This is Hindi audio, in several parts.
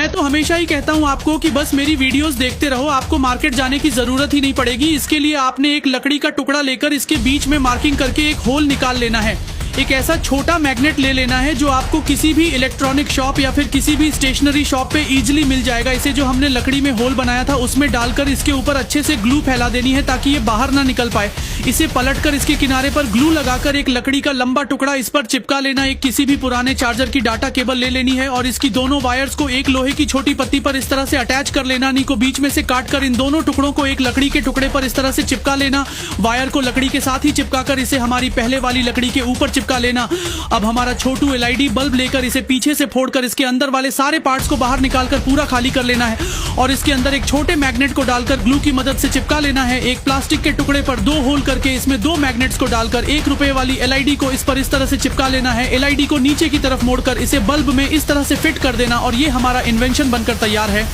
मैं तो हमेशा ही कहता हूँ आपको कि बस मेरी वीडियोस देखते रहो, आपको मार्केट जाने की जरूरत ही नहीं पड़ेगी। इसके लिए आपने एक लकड़ी का टुकड़ा लेकर इसके बीच में मार्किंग करके एक होल निकाल लेना है। एक ऐसा छोटा मैग्नेट ले लेना है जो आपको किसी भी इलेक्ट्रॉनिक शॉप या फिर किसी भी स्टेशनरी शॉप पे इजीली मिल जाएगा। इसे जो हमने लकड़ी में होल बनाया था उसमें डालकर इसके ऊपर अच्छे से ग्लू फैला देनी है ताकि ये बाहर ना निकल पाए। इसे पलटकर इसके किनारे पर ग्लू लगाकर एक लकड़ी का लंबा टुकड़ा इस पर चिपका लेना। एक किसी भी पुराने चार्जर की डाटा केबल ले लेनी है और इसकी दोनों वायर्स को एक लोहे की छोटी पत्ती पर इस तरह से अटैच कर लेना। नी को बीच में से काटकर इन दोनों टुकड़ों को एक लकड़ी के टुकड़े पर इस तरह से चिपका लेना। वायर को लकड़ी के साथ ही चिपकाकर इसे हमारी पहले वाली लकड़ी के ऊपर चिपका लेना। अब हमारा छोटू एलईडी बल्ब लेकर इसे पीछे से फोड़कर इसके अंदर वाले सारे पार्ट्स को बाहर निकालकर पूरा खाली कर लेना है और इसके अंदर एक छोटे मैग्नेट को डालकर ग्लू की मदद से चिपका लेना है। एक प्लास्टिक के टुकड़े पर 2 होल करके इसमें 2 मैग्नेट्स को डालकर 1 रुपए वाली एलईडी को इस पर इस तरह से चिपका लेना है। एलईडी को नीचे की तरफ मोड़कर इसे बल्ब में इस तरह से फिट कर देना और ये हमारा इन्वेंशन बनकर तैयार है।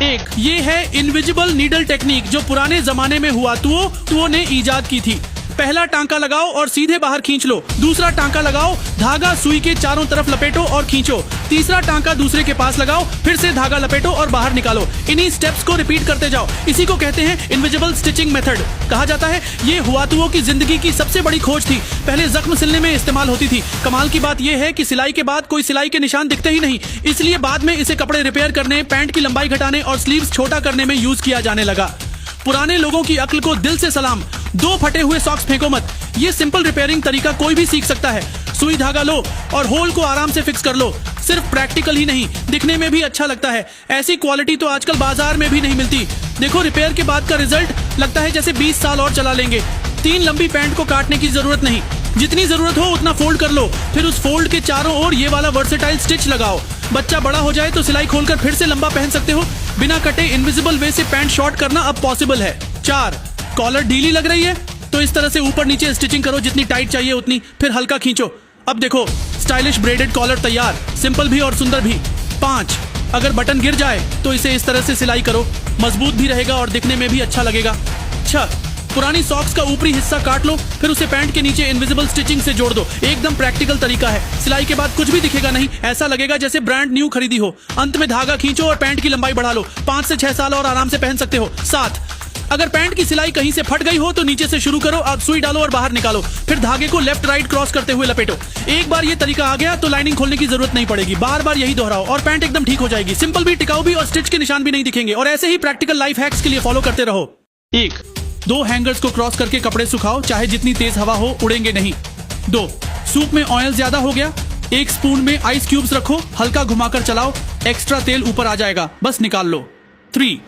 एक ये है इनविजिबल नीडल टेक्निक जो पुराने जमाने में हुआ तुओ ने इजाद की थी। पहला टांका लगाओ और सीधे बाहर खींच लो। दूसरा टांका लगाओ, धागा सुई के चारों तरफ लपेटो और खींचो। तीसरा टांका दूसरे के पास लगाओ, फिर से धागा लपेटो और बाहर निकालो। इन्हीं स्टेप्स को रिपीट करते जाओ। इसी को कहते हैं इनविजिबल स्टिचिंग मेथड। कहा जाता है ये हुआतुओं की जिंदगी की सबसे बड़ी खोज थी। पहले जख्म सिलने में इस्तेमाल होती थी। कमाल की बात यह है कि सिलाई के बाद कोई सिलाई के निशान दिखते ही नहीं, इसलिए बाद में इसे कपड़े रिपेयर करने, पैंट की लंबाई घटाने और स्लीव्स छोटा करने में यूज किया जाने लगा। पुराने लोगों की अक्ल को दिल से सलाम। 2 फटे हुए सॉक्स फेंको मत। ये सिंपल रिपेयरिंग तरीका कोई भी सीख सकता है। सुई धागा लो और होल को आराम से फिक्स कर लो। सिर्फ प्रैक्टिकल ही नहीं, दिखने में भी अच्छा लगता है। ऐसी क्वालिटी तो आजकल बाजार में भी नहीं मिलती। देखो रिपेयर के बाद का रिजल्ट लगता है जैसे 20 साल और चला लेंगे। 3 लंबी पैंट को काटने की जरूरत नहीं, जितनी जरूरत हो उतना फोल्ड कर लो। फिर उस फोल्ड के चारों ओर ये वाला वर्सेटाइल स्टिच लगाओ। बच्चा बड़ा हो जाए तो सिलाई खोलकर फिर से लंबा पहन सकते हो। बिना कटे इनविजिबल वे से पैंट शॉर्ट करना अब पॉसिबल है। 4 कॉलर ढीली लग रही है तो इस तरह से ऊपर नीचे स्टिचिंग करो, जितनी टाइट चाहिए उतनी, फिर हल्का खींचो। अब देखो स्टाइलिश ब्रेडेड कॉलर तैयार, सिंपल भी और सुंदर भी। 5 अगर बटन गिर जाए तो इसे इस तरह से सिलाई करो, मजबूत भी रहेगा और दिखने में भी अच्छा लगेगा। 6 पुरानी सॉक्स का ऊपरी हिस्सा काट लो, फिर उसे पैंट के नीचे इनविजिबल स्टिचिंग से जोड़ दो। एकदम प्रैक्टिकल तरीका है। सिलाई के बाद कुछ भी दिखेगा नहीं, ऐसा लगेगा जैसे ब्रांड न्यू खरीदी हो। अंत में धागा खींचो और पैंट की लंबाई बढ़ा लो। 5 से 6 साल और आराम से पहन सकते हो। 7 अगर पैंट की सिलाई कहीं से फट गई हो तो नीचे से शुरू करो। अब सुई डालो और बाहर निकालो, फिर धागे को लेफ्ट राइट क्रॉस करते हुए लपेटो। एक बार ये तरीका आ गया तो लाइनिंग खोलने की जरूरत नहीं पड़ेगी। बार बार यही दोहराओ और पैंट एकदम ठीक हो जाएगी। सिंपल भी, टिकाऊ भी और स्टिच के निशान भी नहीं दिखेंगे। और ऐसे ही प्रैक्टिकल लाइफ हैक्स के लिए फॉलो करते रहो। 1 2 हैंगर्स को क्रॉस करके कपड़े सुखाओ, चाहे जितनी तेज हवा हो उड़ेंगे नहीं। 2 सूप में ऑयल ज्यादा हो गया, 1 स्पून में आइस क्यूब्स रखो, हल्का घुमाकर चलाओ, एक्स्ट्रा तेल ऊपर आ जाएगा, बस निकाल लो। 3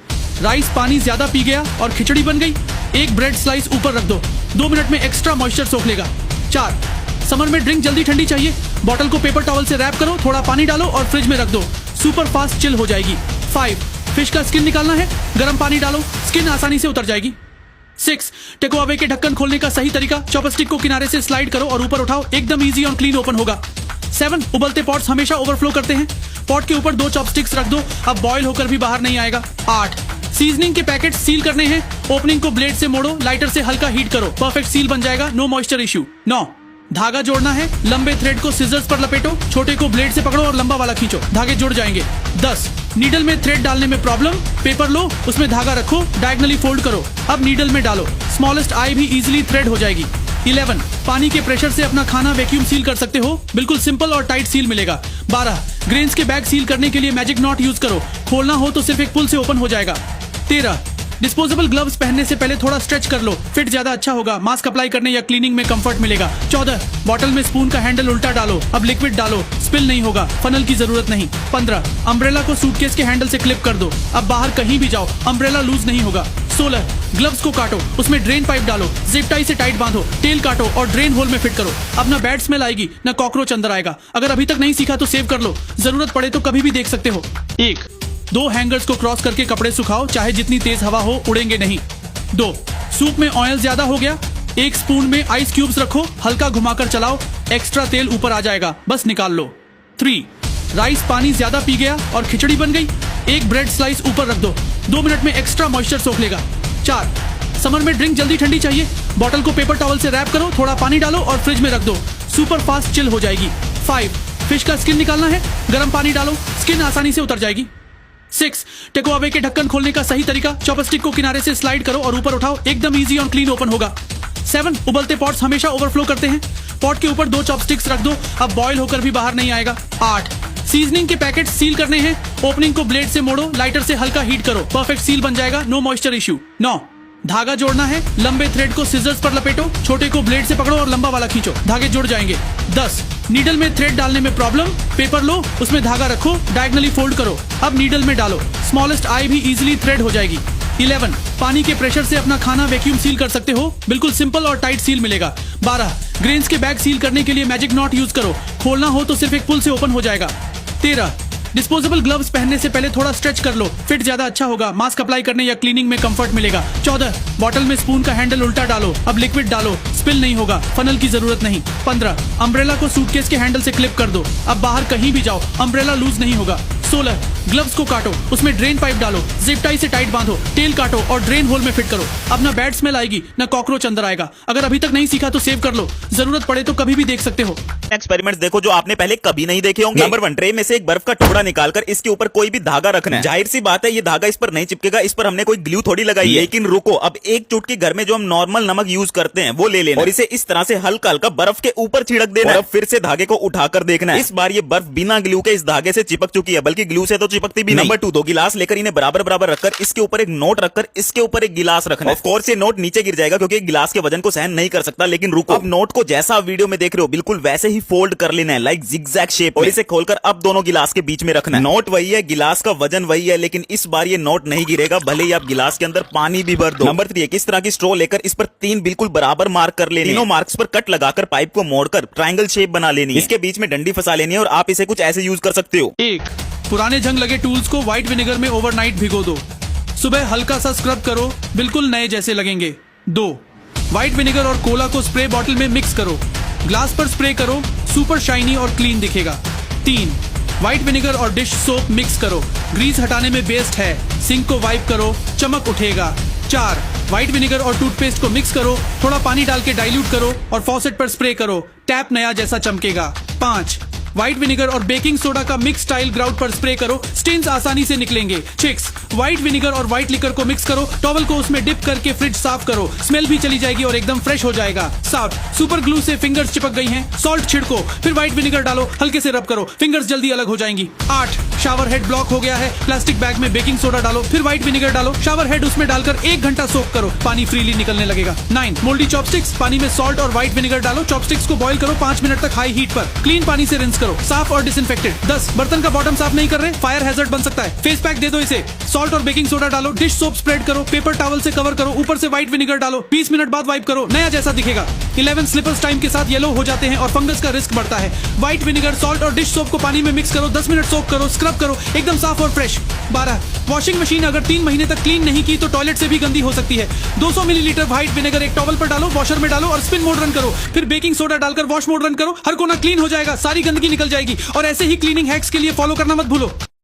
राइस पानी ज्यादा पी गया और खिचड़ी बन गई, 1 ब्रेड स्लाइस ऊपर रख दो, 2 मिनट में एक्स्ट्रा मॉइस्चर सोख लेगा। 4 समर में ड्रिंक जल्दी ठंडी चाहिए, बॉटल को पेपर टॉवल से रैप करो, थोड़ा पानी डालो और फ्रिज में रख दो, सुपर फास्ट चिल हो जाएगी। 5 फिश का स्किन निकालना है, गर्म पानी डालो, स्किन आसानी से उतर जाएगी। 6 टेकोअवे के ढक्कन खोलने का सही तरीका, चॉपस्टिक को किनारे से स्लाइड करो और ऊपर उठाओ, एकदम इजी और क्लीन ओपन होगा। 7 उबलते पॉट्स हमेशा ओवरफ्लो करते हैं, पॉट के ऊपर 2 चॉपस्टिक्स रख दो, अब बॉयल होकर भी बाहर नहीं आएगा। 8 सीजनिंग के पैकेट सील करने हैं, ओपनिंग को ब्लेड से मोड़ो, लाइटर से हल्का हीट करो, परफेक्ट सील बन जाएगा, नो मॉइस्चर इश्यू। 9 धागा जोड़ना है, लंबे थ्रेड को सिजर्स पर लपेटो, छोटे को ब्लेड से पकड़ो और लंबा वाला खींचो, धागे जुड़ जाएंगे। 10 नीडल में थ्रेड डालने में प्रॉब्लम, पेपर लो, उसमें धागा रखो, डायगनली फोल्ड करो, अब नीडल में डालो, स्मॉलेस्ट आई भी इजीली थ्रेड हो जाएगी। 11 पानी के प्रेशर से अपना खाना वैक्यूम सील कर सकते हो, बिल्कुल सिंपल और टाइट सील मिलेगा। 12 ग्रेन्स के बैग सील करने के लिए मैजिक नॉट यूज करो, खोलना हो तो सिर्फ एक पुल से ओपन हो जाएगा। 13 डिस्पोजेबल ग्लव्स पहनने से पहले थोड़ा स्ट्रेच कर लो, फिट ज्यादा अच्छा होगा, मास्क अप्लाई करने या क्लीनिंग में कंफर्ट मिलेगा। 14 बॉटल में स्पून का हैंडल उल्टा डालो, अब लिक्विड डालो, स्पिल नहीं होगा, फनल की जरूरत नहीं। 15 अम्ब्रेला को सूटकेस के हैंडल से क्लिप कर दो, अब बाहर कहीं भी जाओ अम्ब्रेला लूज नहीं होगा। 16 ग्लव्स को काटो, उसमें ड्रेन पाइप डालो, जिप टाई से टाइट बांधो, टेल काटो और ड्रेन होल में फिट करो, अब ना बैड स्मेल आएगी ना कॉकरोच अंदर आएगा। अगर अभी तक नहीं सीखा तो सेव कर लो, जरूरत पड़े तो कभी भी देख सकते हो। 1 2 हैंगर्स को क्रॉस करके कपड़े सुखाओ, चाहे जितनी तेज हवा हो उड़ेंगे नहीं। 2 सूप में ऑयल ज्यादा हो गया, 1 स्पून में आइस क्यूब्स रखो, हल्का घुमाकर चलाओ, एक्स्ट्रा तेल ऊपर आ जाएगा, बस निकाल लो। 3 राइस पानी ज्यादा पी गया और खिचड़ी बन गई, 1 ब्रेड स्लाइस ऊपर रख दो, 2 मिनट में एक्स्ट्रा मॉइस्चर सोख लेगा। 4 समर में ड्रिंक जल्दी ठंडी चाहिए, बॉटल को पेपर टॉवल से रैप करो, थोड़ा पानी डालो और फ्रिज में रख दो, सुपर फास्ट चिल हो जाएगी। 5 फिश का स्किन निकालना है, गर्म पानी डालो, स्किन आसानी से उतर जाएगी। 6. टेको अवे के ढक्कन खोलने का सही तरीका, चॉपस्टिक को किनारे से स्लाइड करो और ऊपर उठाओ, एकदम इजी और क्लीन ओपन होगा. 7. उबलते पॉट्स हमेशा ओवरफ्लो करते हैं. पॉट के ऊपर 2 चॉपस्टिक्स रख दो, अब बॉयल होकर भी बाहर नहीं आएगा. 8. सीजनिंग के पैकेट सील करने हैं. ओपनिंग को ब्लेड से मोड़ो, लाइटर से हल्का हीट करो, परफेक्ट सील बन जाएगा, नो मॉइस्चर इश्यू. 9. धागा जोड़ना है. लंबे थ्रेड को सिजर्स पर लपेटो, छोटे को ब्लेड से पकड़ो और लंबा वाला खींचो, धागे जुड़ जाएंगे. 10. नीडल में थ्रेड डालने में प्रॉब्लम, पेपर लो, उसमें धागा रखो, डायगनली फोल्ड करो, अब नीडल में डालो, स्मॉलेस्ट आई भी इजीली थ्रेड हो जाएगी. 11. पानी के प्रेशर से अपना खाना वैक्यूम सील कर सकते हो, बिल्कुल सिंपल और टाइट सील मिलेगा. 12. ग्रेन्स के बैग सील करने के लिए मैजिक नॉट यूज करो, खोलना हो तो सिर्फ एक पुल से ओपन हो जाएगा. 13. डिस्पोजेबल ग्लव्स पहनने से पहले थोड़ा स्ट्रेच कर लो, फिट ज्यादा अच्छा होगा, मास्क अप्लाई करने या क्लीनिंग में कंफर्ट मिलेगा. 14. बॉटल में स्पून का हैंडल उल्टा डालो, अब लिक्विड डालो, स्पिल नहीं होगा, फनल की जरूरत नहीं. 15. अम्ब्रेला को सूटकेस के हैंडल से क्लिप कर दो, अब बाहर कहीं भी जाओ अम्ब्रेला लूज नहीं होगा. 16. ग्लव्स को काटो, उसमें ड्रेन पाइप डालो, जिप टाई से टाइट बांधो, टेल काटो और ड्रेन होल में फिट करो, अब ना बैड स्मेल आएगी ना कॉकरोच अंदर आएगा. अगर अभी तक नहीं सीखा तो सेव कर लो, जरूरत पड़े तो कभी भी देख सकते हो. एक्सपेरिमेंट्स देखो जो आपने पहले कभी नहीं देखे होंगे. नंबर 1, ट्रे में से एक बर्फ का टुकड़ा निकालकर इसके ऊपर कोई भी धागा रखना है. जाहिर सी बात है ये धागा इस पर नहीं चिपकेगा, इस पर हमने कोई ग्लू थोड़ी लगाई है. लेकिन रुको, अब एक चुटकी घर में जो हम नॉर्मल नमक यूज करते हैं वो ले लेना और इसे इस तरह से हल्का हल्का बर्फ के ऊपर छिड़क देना. और अब फिर से धागे को उठाकर देखना है. इस बार ये बर्फ बिना ग्लू के इस धागे से चिपक चुकी है, बल्कि ग्लू से तो चिपकती भी नहीं. नंबर 2, 2 गिलास लेकर इन्हें बराबर बराबर रखकर इसके ऊपर एक नोट रखकर इसके ऊपर एक गिलास रखना. ऑफ कोर्स ये नोट नीचे गिर जाएगा क्योंकि गिलास के वजन को सहन नहीं कर सकता. लेकिन रुको, अब नोट को जैसा आप वीडियो में देख रहे हो बिल्कुल वैसे ही फोल्ड कर लेना है, लाइक जिगजैग शेप, और इसे खोलकर अब दोनों गिलास के बीच में रखना है. नोट वही है, गिलास का वजन वही है, लेकिन इस बार ये नोट नहीं गिरेगा भले ही आप गिलास के अंदर पानी भी भर दो. नंबर 3, किस तरह की स्ट्रॉ लेकर इस पर 3 बिल्कुल बराबर मार्क कर लेनी. तीनों मार्क्स पर कट लगाकर पाइप को मोड़कर ट्रायंगल शेप बना लेनी है. इसके बीच में डंडी फंसा लेनी है और आप इसे कुछ ऐसे यूज कर सकते हो. 1. पुराने जंग लगे टूल्स को व्हाइट विनेगर में ओवरनाइट भिगो दो, सुबह हल्का सा स्क्रब करो, बिल्कुल नए जैसे लगेंगे. 2. व्हाइट विनेगर और कोला को स्प्रे बॉटल में मिक्स करो, ग्लास पर स्प्रे करो, सुपर शाइनी और क्लीन दिखेगा. 3. व्हाइट विनेगर और डिश सोप मिक्स करो, ग्रीस हटाने में बेस्ट है, सिंक को वाइप करो, चमक उठेगा. 4. व्हाइट विनेगर और टूथपेस्ट को मिक्स करो, थोड़ा पानी डाल के डाइल्यूट करो और फॉसेट पर स्प्रे करो, टैप नया जैसा चमकेगा. 5. व्हाइट विनेगर और बेकिंग सोडा का मिक्स स्टाइल ग्राउट पर स्प्रे करो, स्टेन्स आसानी से निकलेंगे. 6. व्हाइट विनेगर और व्हाइट लिकर को मिक्स करो, टॉवल को उसमें डिप करके फ्रिज साफ करो, स्मेल भी चली जाएगी और एकदम फ्रेश हो जाएगा. 7. सुपर ग्लू से फिंगर्स चिपक गई हैं, सॉल्ट छिड़को, फिर व्हाइट विनेगर डालो, हल्के से रब करो, फिंगर्स जल्दी अलग हो जाएंगी. 8. शावर हेड ब्लॉक हो गया है, प्लास्टिक बैग में बेकिंग सोडा डालो, फिर व्हाइट विनेगर डालो, शावर हेड उसमें डालकर 1 घंटा सोक करो, पानी फ्रीली निकलने लगेगा. 9. मोल्डी चॉपस्टिक्स, पानी में सॉल्ट और व्हाइट विनेगर डालो, चॉपस्टिक्स को बॉईल करो 5 मिनट तक हाई हीट पर, क्लीन पानी से रिंस करो, साफ और डिसइंफेक्टेड. 10. बर्तन का बॉटम साफ नहीं कर रहे, फायर हैजर्ड बन सकता है, फेस पैक दे दो इसे, सॉल्ट और बेकिंग सोडा डालो, डिश सोप स्प्रेड करो, पेपर टॉवल से कवर करो, ऊपर से व्हाइट विनेगर डालो, 20 मिनट बाद वाइप करो, नया जैसा दिखेगा. 11. स्लिपर्स टाइम के साथ येलो हो जाते हैं और फंगस का रिस्क बढ़ता है, व्हाइट विनेगर, सॉल्ट और डिश सोप को पानी में मिक्स करो, 10 मिनट सोक करो, स्क्रब करो, एकदम साफ और फ्रेश. 12. वॉशिंग मशीन अगर 3 महीने तक क्लीन नहीं की तो टॉयलेट से भी गंदी हो सकती है. 200 मिलीलीटर व्हाइट विनेगर एक टॉवल पर डालो, वॉशर में डालो और स्पिन मोड रन करो, फिर बेकिंग सोडा डालकर वॉश मोड रन करो, हर कोना क्लीन हो जाएगा, सारी गंदगी निकल जाएगी. और ऐसे ही क्लीनिंग हैक्स के लिए फॉलो करना मत भूलो.